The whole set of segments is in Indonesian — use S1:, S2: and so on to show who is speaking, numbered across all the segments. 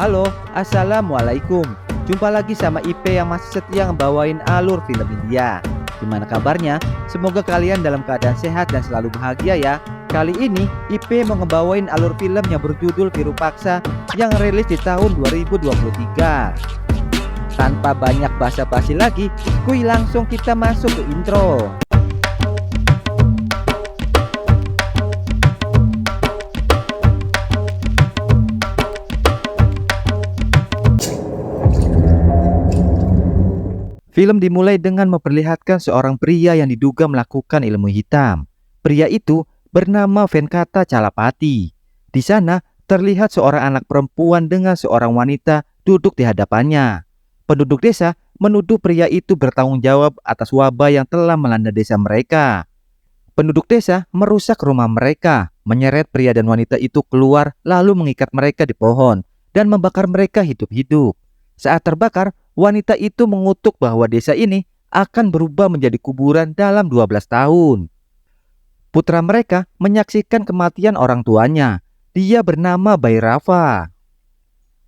S1: Halo, Assalamualaikum. Jumpa lagi sama IP yang masih setia ngebawain alur film India. Gimana kabarnya? Semoga kalian dalam keadaan sehat dan selalu bahagia ya. Kali ini IP mau ngebawain alur film yang berjudul Virupaksa yang rilis di tahun 2023. Tanpa banyak basa-basi lagi, kuy langsung kita masuk ke intro. Film dimulai dengan memperlihatkan seorang pria yang diduga melakukan ilmu hitam. Pria itu bernama Venkata Chalapati. Di sana terlihat seorang anak perempuan dengan seorang wanita duduk di hadapannya. Penduduk desa menuduh pria itu bertanggung jawab atas wabah yang telah melanda desa mereka. Penduduk desa merusak rumah mereka, menyeret pria dan wanita itu keluar lalu mengikat mereka di pohon dan membakar mereka hidup-hidup. Saat terbakar, wanita itu mengutuk bahwa desa ini akan berubah menjadi kuburan dalam 12 tahun. Putra mereka menyaksikan kematian orang tuanya. Dia bernama Bhairava.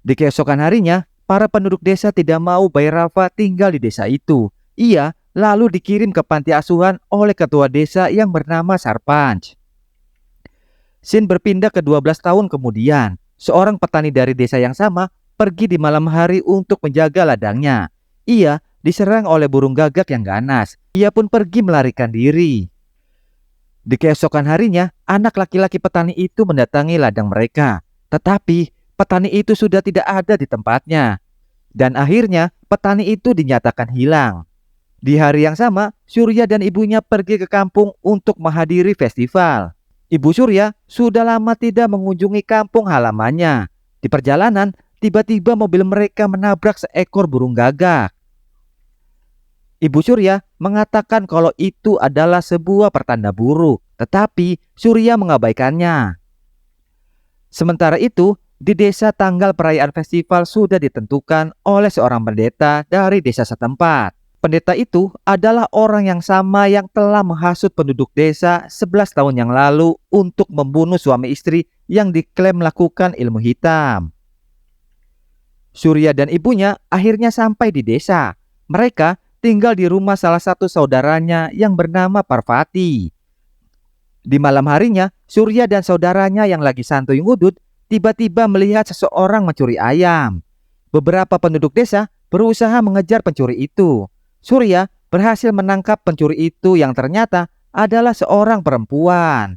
S1: Di keesokan harinya, para penduduk desa tidak mau Bhairava tinggal di desa itu. Ia lalu dikirim ke panti asuhan oleh ketua desa yang bernama Sarpanch. Scene berpindah ke 12 tahun kemudian. Seorang petani dari desa yang sama pergi di malam hari untuk menjaga ladangnya. Ia diserang oleh burung gagak yang ganas. Ia pun pergi melarikan diri. Di keesokan harinya, anak laki-laki petani itu mendatangi ladang mereka. Tetapi petani itu sudah tidak ada di tempatnya. Dan akhirnya petani itu dinyatakan hilang. Di hari yang sama, Surya dan ibunya pergi ke kampung untuk menghadiri festival. Ibu Surya sudah lama tidak mengunjungi kampung halamannya. Di perjalanan, tiba-tiba mobil mereka menabrak seekor burung gagak. Ibu Surya mengatakan kalau itu adalah sebuah pertanda buruk, tetapi Surya mengabaikannya. Sementara itu, di desa tanggal perayaan festival sudah ditentukan oleh seorang pendeta dari desa setempat. Pendeta itu adalah orang yang sama yang telah menghasut penduduk desa 11 tahun yang lalu untuk membunuh suami istri yang diklaim melakukan ilmu hitam. Surya dan ibunya akhirnya sampai di desa. Mereka tinggal di rumah salah satu saudaranya yang bernama Parvati. Di malam harinya, Surya dan saudaranya yang lagi santuy ngudut tiba-tiba melihat seseorang mencuri ayam. Beberapa penduduk desa berusaha mengejar pencuri itu. Surya berhasil menangkap pencuri itu yang ternyata adalah seorang perempuan.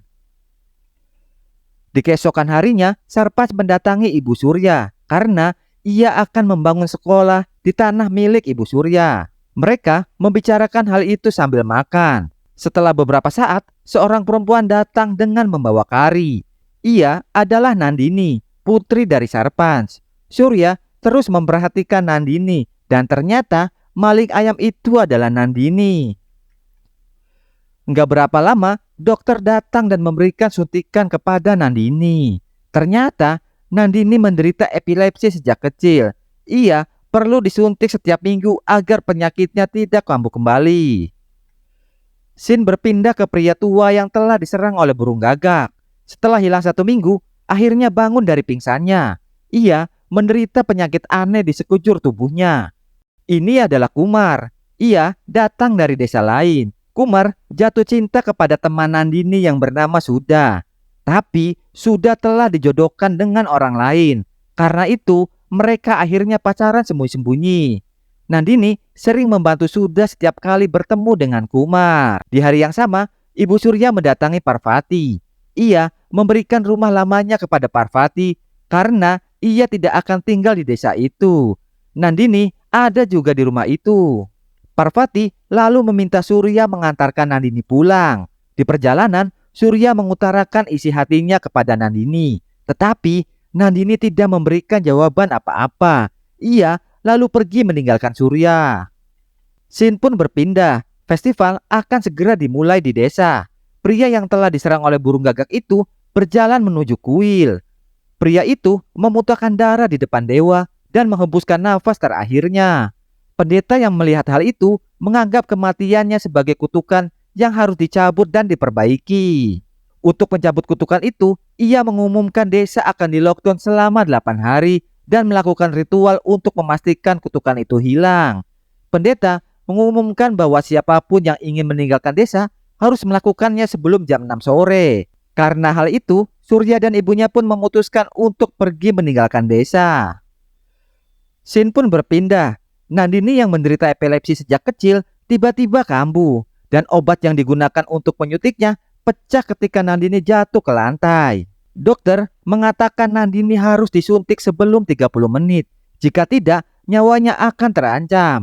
S1: Di keesokan harinya, Sarpanch mendatangi Ibu Surya karena ia akan membangun sekolah di tanah milik Ibu Surya. Mereka membicarakan hal itu sambil makan. Setelah beberapa saat, seorang perempuan datang dengan membawa kari. Ia adalah Nandini, putri dari Sarpanch. Surya terus memperhatikan Nandini dan ternyata maling ayam itu adalah Nandini. Nggak berapa lama, dokter datang dan memberikan suntikan kepada Nandini. Ternyata Nandini menderita epilepsi sejak kecil. Ia perlu disuntik setiap minggu agar penyakitnya tidak kambuh kembali. Scene berpindah ke pria tua yang telah diserang oleh burung gagak. Setelah hilang 1 minggu, akhirnya bangun dari pingsannya. Ia menderita penyakit aneh di sekujur tubuhnya. Ini adalah Kumar. Ia datang dari desa lain. Kumar jatuh cinta kepada teman Nandini yang bernama Sudha. Tapi Sudha telah dijodohkan dengan orang lain. Karena itu mereka akhirnya pacaran sembunyi-sembunyi. Nandini sering membantu Sudha setiap kali bertemu dengan Kumar. Di hari yang sama, Ibu Surya mendatangi Parvati. Ia memberikan rumah lamanya kepada Parvati karena ia tidak akan tinggal di desa itu. Nandini ada juga di rumah itu. Parvati lalu meminta Surya mengantarkan Nandini pulang. Di perjalanan, Surya mengutarakan isi hatinya kepada Nandini. Tetapi Nandini tidak memberikan jawaban apa-apa. Ia lalu pergi meninggalkan Surya. Scene pun berpindah. Festival akan segera dimulai di desa. Pria yang telah diserang oleh burung gagak itu berjalan menuju kuil. Pria itu memuntahkan darah di depan dewa dan menghembuskan nafas terakhirnya. Pendeta yang melihat hal itu menganggap kematiannya sebagai kutukan yang harus dicabut dan diperbaiki. Untuk mencabut kutukan itu, ia mengumumkan desa akan di lockdown selama 8 hari dan melakukan ritual untuk memastikan kutukan itu hilang. Pendeta mengumumkan bahwa siapapun yang ingin meninggalkan desa harus melakukannya sebelum jam 6 sore. Karena hal itu, Surya dan ibunya pun memutuskan untuk pergi meninggalkan desa. Scene pun berpindah. Nandini yang menderita epilepsi sejak kecil tiba-tiba kambuh dan obat yang digunakan untuk menyuntiknya pecah ketika Nandini jatuh ke lantai. Dokter mengatakan Nandini harus disuntik sebelum 30 menit. Jika tidak, nyawanya akan terancam.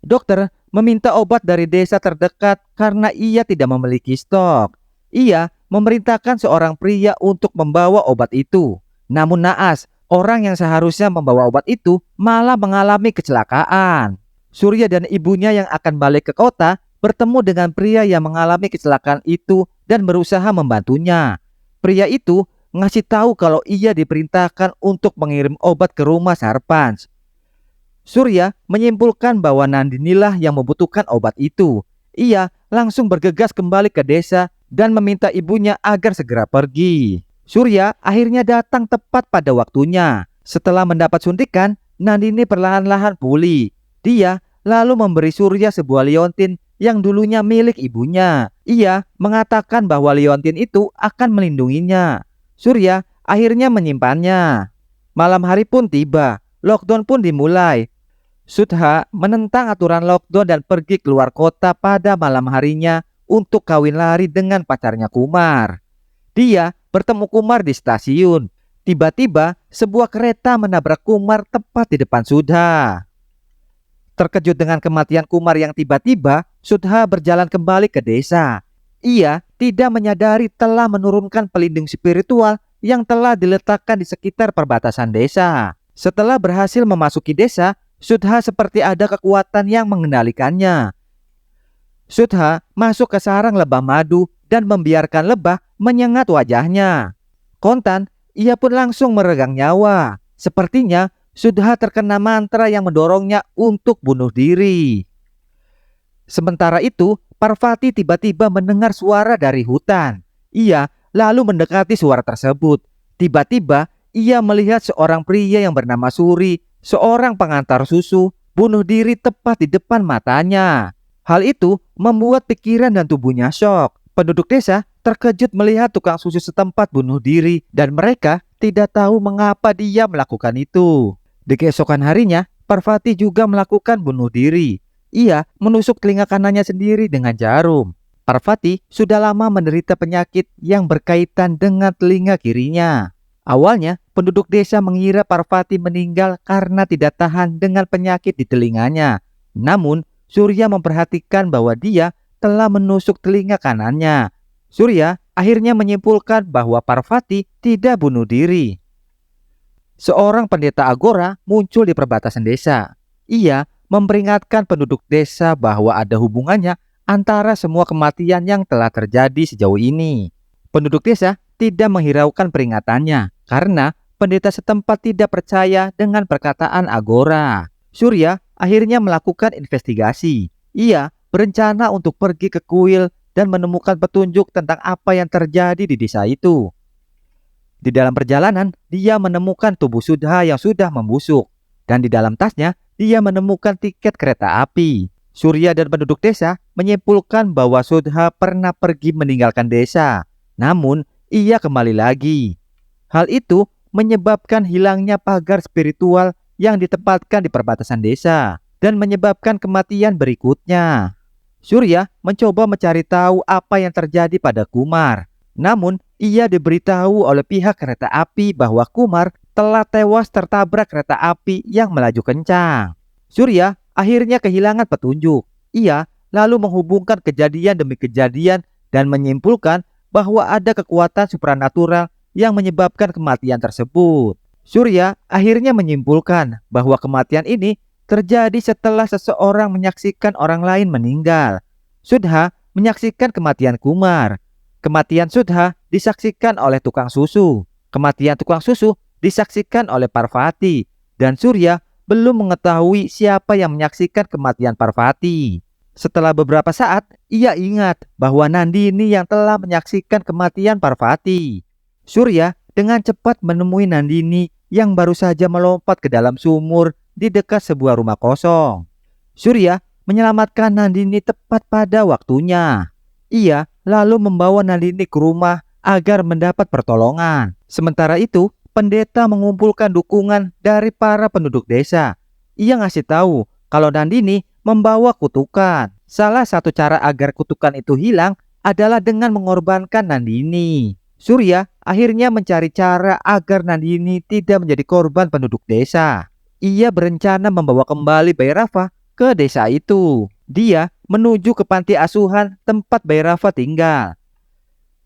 S1: Dokter meminta obat dari desa terdekat karena ia tidak memiliki stok. Ia memerintahkan seorang pria untuk membawa obat itu. Namun naas, orang yang seharusnya membawa obat itu malah mengalami kecelakaan. Surya dan ibunya yang akan balik ke kota bertemu dengan pria yang mengalami kecelakaan itu dan berusaha membantunya. Pria itu ngasih tahu kalau ia diperintahkan untuk mengirim obat ke rumah Sarpans. Surya menyimpulkan bahwa Nandinilah yang membutuhkan obat itu. Ia langsung bergegas kembali ke desa dan meminta ibunya agar segera pergi. Surya akhirnya datang tepat pada waktunya. Setelah mendapat suntikan, Nandini perlahan-lahan pulih. Dia lalu memberi Surya sebuah liontin yang dulunya milik ibunya. Ia mengatakan bahwa liontin itu akan melindunginya. Surya akhirnya menyimpannya. Malam hari pun tiba, lockdown pun dimulai. Sudha menentang aturan lockdown dan pergi keluar kota pada malam harinya untuk kawin lari dengan pacarnya Kumar. Dia bertemu Kumar di stasiun. Tiba-tiba sebuah kereta menabrak Kumar tepat di depan Sudha. Terkejut dengan kematian Kumar yang tiba-tiba, Sudha berjalan kembali ke desa. Ia tidak menyadari telah menurunkan pelindung spiritual yang telah diletakkan di sekitar perbatasan desa. Setelah berhasil memasuki desa, Sudha seperti ada kekuatan yang mengendalikannya. Sudha masuk ke sarang lebah madu dan membiarkan lebah menyengat wajahnya. Kontan, ia pun langsung meregang nyawa. Sepertinya Sudha terkena mantra yang mendorongnya untuk bunuh diri. Sementara itu, Parvati tiba-tiba mendengar suara dari hutan. Ia lalu mendekati suara tersebut. Tiba-tiba, ia melihat seorang pria yang bernama Suri, seorang pengantar susu, bunuh diri tepat di depan matanya. Hal itu membuat pikiran dan tubuhnya syok. Penduduk desa terkejut melihat tukang susu setempat bunuh diri dan mereka tidak tahu mengapa dia melakukan itu. Di keesokan harinya, Parvati juga melakukan bunuh diri. Ia menusuk telinga kanannya sendiri dengan jarum. Parvati sudah lama menderita penyakit yang berkaitan dengan telinga kirinya. Awalnya, penduduk desa mengira Parvati meninggal karena tidak tahan dengan penyakit di telinganya. Namun, Surya memperhatikan bahwa dia telah menusuk telinga kanannya. Surya akhirnya menyimpulkan bahwa Parvati tidak bunuh diri. Seorang pendeta Agora muncul di perbatasan desa. Ia memperingatkan penduduk desa bahwa ada hubungannya antara semua kematian yang telah terjadi sejauh ini. Penduduk desa tidak menghiraukan peringatannya karena pendeta setempat tidak percaya dengan perkataan Agora. Surya akhirnya melakukan investigasi. Ia berencana untuk pergi ke kuil dan menemukan petunjuk tentang apa yang terjadi di desa itu. Di dalam perjalanan, dia menemukan tubuh Sudha yang sudah membusuk. Dan di dalam tasnya, dia menemukan tiket kereta api. Surya dan penduduk desa menyimpulkan bahwa Sudha pernah pergi meninggalkan desa. Namun, ia kembali lagi. Hal itu menyebabkan hilangnya pagar spiritual yang ditempatkan di perbatasan desa dan menyebabkan kematian berikutnya. Surya mencoba mencari tahu apa yang terjadi pada Kumar. Namun, ia diberitahu oleh pihak kereta api bahwa Kumar telah tewas tertabrak kereta api yang melaju kencang. Surya akhirnya kehilangan petunjuk. Ia lalu menghubungkan kejadian demi kejadian dan menyimpulkan bahwa ada kekuatan supranatural yang menyebabkan kematian tersebut. Surya akhirnya menyimpulkan bahwa kematian ini terjadi setelah seseorang menyaksikan orang lain meninggal. Sudha menyaksikan kematian Kumar. Kematian Sudha disaksikan oleh tukang susu. Kematian tukang susu disaksikan oleh Parvati. Dan Surya belum mengetahui siapa yang menyaksikan kematian Parvati. Setelah beberapa saat, ia ingat bahwa Nandini yang telah menyaksikan kematian Parvati. Surya dengan cepat menemui Nandini yang baru saja melompat ke dalam sumur di dekat sebuah rumah kosong. Surya menyelamatkan Nandini tepat pada waktunya. Ia lalu membawa Nandini ke rumah agar mendapat pertolongan. Sementara itu, pendeta mengumpulkan dukungan dari para penduduk desa. Ia ngasih tahu kalau Nandini membawa kutukan. Salah satu cara agar kutukan itu hilang adalah dengan mengorbankan Nandini. Surya akhirnya mencari cara agar Nandini tidak menjadi korban penduduk desa. Ia berencana membawa kembali Bhairava ke desa itu. Dia menuju ke panti asuhan tempat Bhairava tinggal.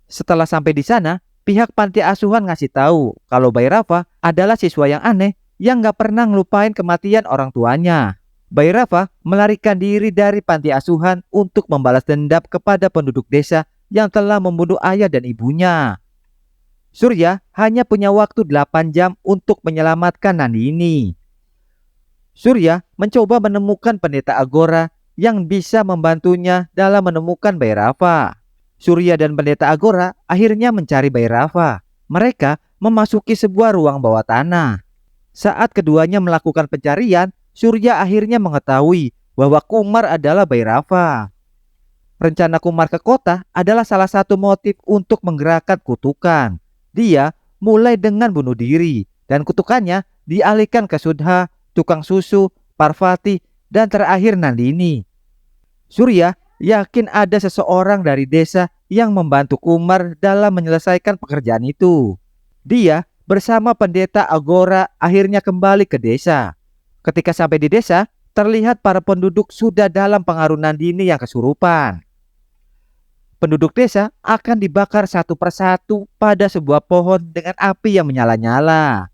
S1: Setelah sampai di sana, pihak panti asuhan ngasih tahu kalau Bhairava adalah siswa yang aneh yang gak pernah ngelupain kematian orang tuanya. Bhairava melarikan diri dari panti asuhan untuk membalas dendam kepada penduduk desa yang telah membunuh ayah dan ibunya. Surya hanya punya waktu 8 jam untuk menyelamatkan Nandini. Surya mencoba menemukan pendeta Agora yang bisa membantunya dalam menemukan Bhairava. Surya dan pendeta Agora akhirnya mencari Bhairava. Mereka memasuki sebuah ruang bawah tanah. Saat keduanya melakukan pencarian, Surya akhirnya mengetahui bahwa Kumar adalah Bhairava. Rencana Kumar ke kota adalah salah satu motif untuk menggerakkan kutukan. Dia mulai dengan bunuh diri dan kutukannya dialihkan ke Sudha, tukang susu, Parvati, dan terakhir Nandini. Surya yakin ada seseorang dari desa yang membantu Kumar dalam menyelesaikan pekerjaan itu. Dia bersama pendeta Agora akhirnya kembali ke desa. Ketika sampai di desa, terlihat para penduduk sudah dalam pengaruh Nandini yang kesurupan. Penduduk desa akan dibakar satu persatu pada sebuah pohon dengan api yang menyala-nyala.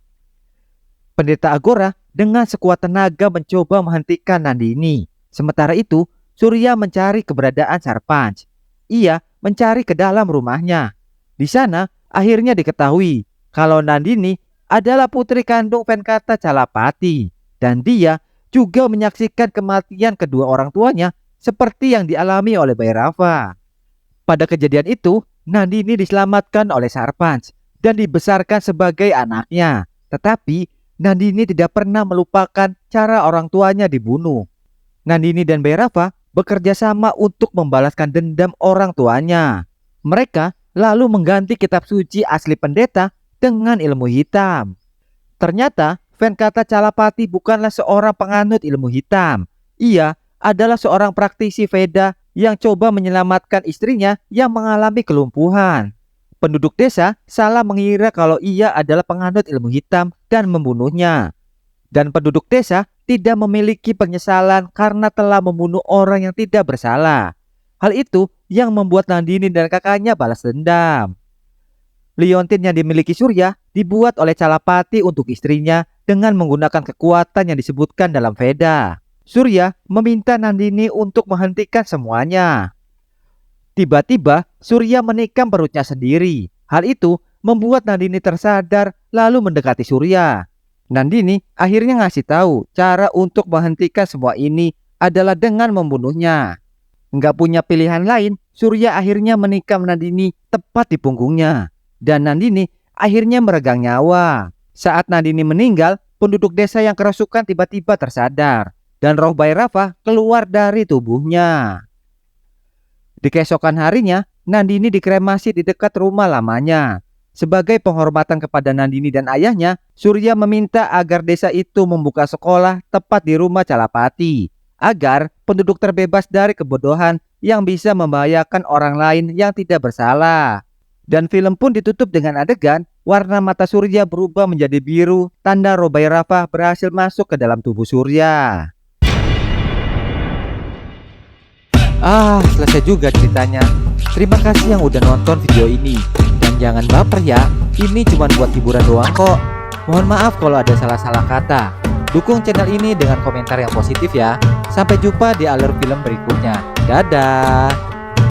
S1: Pendeta Agora dengan sekuat tenaga mencoba menghentikan Nandini. Sementara itu, Surya mencari keberadaan Sarpanch. Ia mencari ke dalam rumahnya. Di sana, akhirnya diketahui kalau Nandini adalah putri kandung Venkata Calapati. Dan dia juga menyaksikan kematian kedua orang tuanya seperti yang dialami oleh Bhairava. Pada kejadian itu, Nandini diselamatkan oleh Sarpanch dan dibesarkan sebagai anaknya. Tetapi, Nandini tidak pernah melupakan cara orang tuanya dibunuh. Nandini dan Bhairava bekerja sama untuk membalaskan dendam orang tuanya. Mereka lalu mengganti kitab suci asli pendeta dengan ilmu hitam. Ternyata, Venkata Calapati bukanlah seorang penganut ilmu hitam. Ia adalah seorang praktisi Veda yang coba menyelamatkan istrinya yang mengalami kelumpuhan. Penduduk desa salah mengira kalau ia adalah penganut ilmu hitam dan membunuhnya. Dan penduduk desa tidak memiliki penyesalan karena telah membunuh orang yang tidak bersalah. Hal itu yang membuat Nandini dan kakaknya balas dendam. Liontin yang dimiliki Surya dibuat oleh Calapati untuk istrinya dengan menggunakan kekuatan yang disebutkan dalam Veda. Surya meminta Nandini untuk menghentikan semuanya. Tiba-tiba Surya menikam perutnya sendiri. Hal itu membuat Nandini tersadar lalu mendekati Surya. Nandini akhirnya ngasih tahu cara untuk menghentikan semua ini adalah dengan membunuhnya. Nggak punya pilihan lain, Surya akhirnya menikam Nandini tepat di punggungnya. Dan Nandini akhirnya meregang nyawa. Saat Nandini meninggal, penduduk desa yang kerasukan tiba-tiba tersadar. Dan roh Bhairava keluar dari tubuhnya. Di keesokan harinya, Nandini dikremasi di dekat rumah lamanya. Sebagai penghormatan kepada Nandini dan ayahnya, Surya meminta agar desa itu membuka sekolah tepat di rumah Calapati, agar penduduk terbebas dari kebodohan yang bisa membahayakan orang lain yang tidak bersalah. Dan film pun ditutup dengan adegan warna mata Surya berubah menjadi biru, tanda roh Bhairava berhasil masuk ke dalam tubuh Surya. Selesai juga ceritanya. Terima kasih yang udah nonton video ini. Dan jangan baper ya, ini cuma buat hiburan doang kok. Mohon maaf kalau ada salah-salah kata. Dukung channel ini dengan komentar yang positif ya. Sampai jumpa di alur film berikutnya. Dadah.